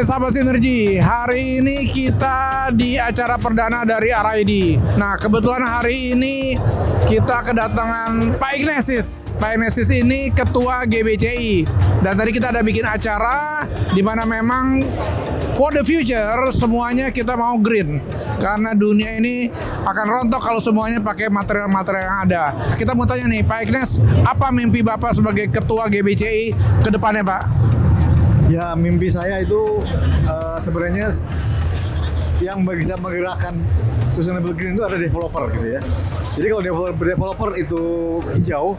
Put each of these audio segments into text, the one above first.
sahabat Sinergi, hari ini kita di acara perdana dari RID. Nah, kebetulan hari ini kita kedatangan Pak Ignatius. Pak Ignatius ini ketua GBCI. Dan tadi kita ada bikin acara di mana memang for the future semuanya kita mau green. Karena dunia ini akan rontok kalau semuanya pakai material-material yang ada. Kita mau tanya nih, Pak Ignatius, apa mimpi Bapak sebagai ketua GBCI ke depannya, Pak? Ya, mimpi saya itu sebenarnya yang bisa menggerakkan sustainable green itu ada developer gitu ya. Jadi kalau developer itu hijau,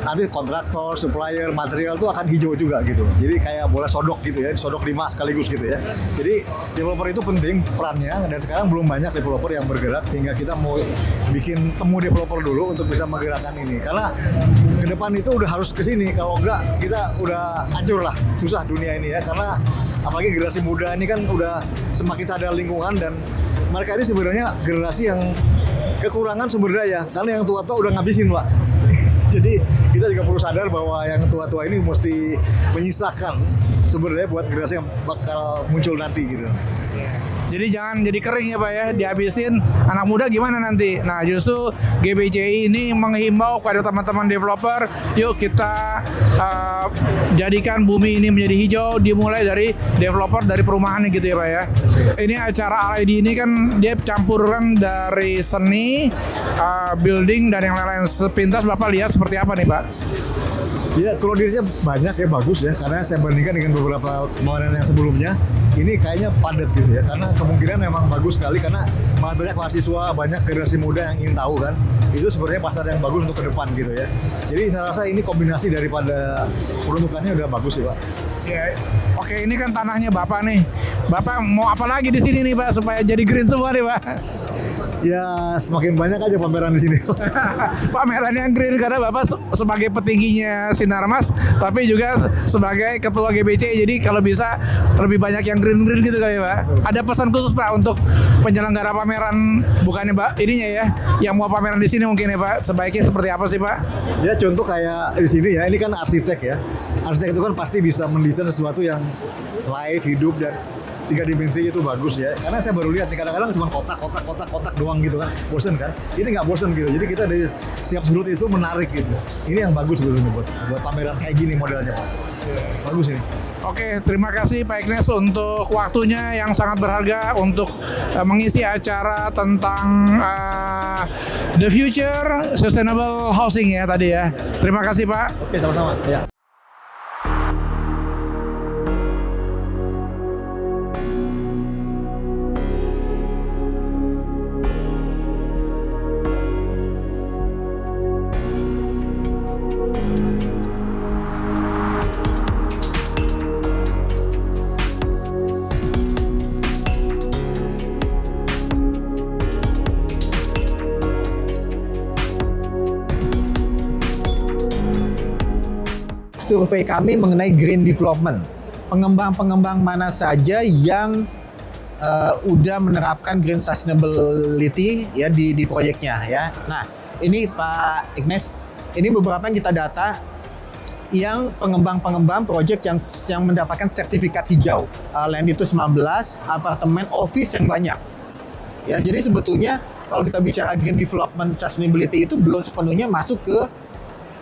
nanti kontraktor, supplier, material itu akan hijau juga gitu. Jadi kayak bola sodok gitu ya, sodok 5 sekaligus gitu ya. Jadi developer itu penting perannya, dan sekarang belum banyak developer yang bergerak, sehingga kita mau bikin temu developer dulu untuk bisa menggerakkan ini. Karena ke depan itu udah harus ke sini, kalau enggak kita udah hancur lah, susah dunia ini ya. Karena apalagi generasi muda ini kan udah semakin sadar lingkungan, dan mereka ini sebenarnya generasi yang kekurangan sumber daya, karena yang tua-tua udah ngabisin, Pak. Jadi kita juga perlu sadar bahwa yang tua-tua ini mesti menyisakan sumber daya buat generasi yang bakal muncul nanti gitu. Jadi jangan jadi kering ya Pak ya, dihabisin anak muda gimana nanti. Nah justru GBCI ini menghimbau kepada teman-teman developer, yuk kita jadikan bumi ini menjadi hijau, dimulai dari developer, dari perumahan gitu ya Pak ya. Ini acara RID ini kan dia campuran dari seni, building dan yang lain-lain. Sepintas Bapak lihat seperti apa nih Pak? Ya, koordinasinya banyak ya, bagus ya, karena saya bandingkan dengan beberapa kemarin yang sebelumnya, ini kayaknya padat gitu ya, karena kemungkinan memang bagus sekali, karena banyak mahasiswa, banyak generasi muda yang ingin tahu kan, itu sebenarnya pasar yang bagus untuk ke depan gitu ya. Jadi saya rasa ini kombinasi daripada peruntukannya udah bagus sih Pak. Ya, oke, ini kan tanahnya Bapak nih. Bapak mau apa lagi di sini nih Pak supaya jadi green semua nih Pak? Ya, semakin banyak aja pameran di sini. Pameran yang green, karena Bapak sebagai petingginya Sinarmas, tapi juga sebagai ketua GBC. Jadi kalau bisa lebih banyak yang green gitu kali Pak. Ada pesan khusus Pak untuk penyelenggara pameran, bukannya Pak ininya ya, yang mau pameran di sini mungkin ya Pak, sebaiknya seperti apa sih Pak? Ya contoh kayak di sini ya, ini kan arsitek ya. Arsitek itu kan pasti bisa mendesain sesuatu yang live, hidup, dan 3 dimensi itu bagus ya. Karena saya baru lihat nih, kadang-kadang cuma kotak doang gitu kan, bosen kan. Ini nggak bosen gitu. Jadi kita dari setiap sudut itu menarik gitu. Ini yang bagus sebetulnya buat pameran kayak gini modelnya Pak. Bagus ini. Oke, terima kasih Pak Ignatius untuk waktunya yang sangat berharga untuk mengisi acara tentang the future sustainable housing ya tadi ya. Terima kasih Pak. Oke, sama-sama. Ya. Survei kami mengenai green development, pengembang-pengembang mana saja yang udah menerapkan green sustainability ya di proyeknya ya. Nah, ini Pak Ignes, ini beberapa yang kita data yang pengembang-pengembang proyek yang mendapatkan sertifikat hijau. Land itu 19, apartemen, office yang banyak. Ya, jadi sebetulnya kalau kita bicara green development sustainability itu belum sepenuhnya masuk ke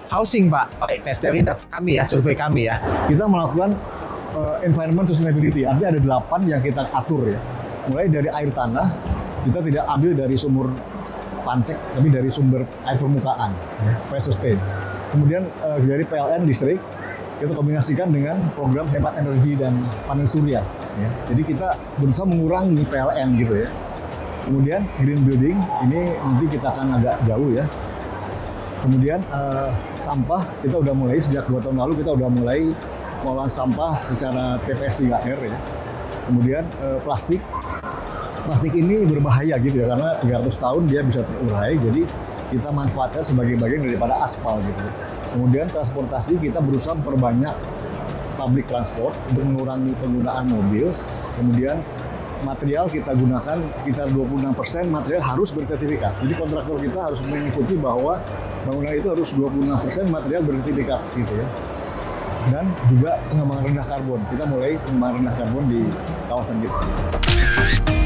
housing Pak, tes dari data kami ya, survei kami ya. Kita melakukan environment sustainability, artinya ada 8 yang kita atur ya. Mulai dari air tanah, kita tidak ambil dari sumur pantek, tapi dari sumber air permukaan ya, supaya sustain. Kemudian dari PLN listrik, kita kombinasikan dengan program hemat energi dan panel surya ya. Jadi kita berusaha mengurangi PLN gitu ya. Kemudian green building, ini nanti kita akan agak jauh ya. Kemudian sampah, kita udah mulai sejak 2 tahun lalu, kita udah mulai pengolahan sampah secara TPS 3R ya. Kemudian plastik ini berbahaya gitu ya, karena 300 tahun dia bisa terurai, jadi kita manfaatkan sebagai bagian daripada aspal gitu ya. Kemudian transportasi, kita berusaha memperbanyak public transport untuk mengurangi penggunaan mobil. Kemudian material kita gunakan sekitar 26% material harus bersertifikat. Jadi kontraktor kita harus mengikuti bahwa bangunan itu harus 26% material bersertifikat gitu ya. Dan juga pengembangan rendah karbon. Kita mulai pengembangan rendah karbon di kawasan kita.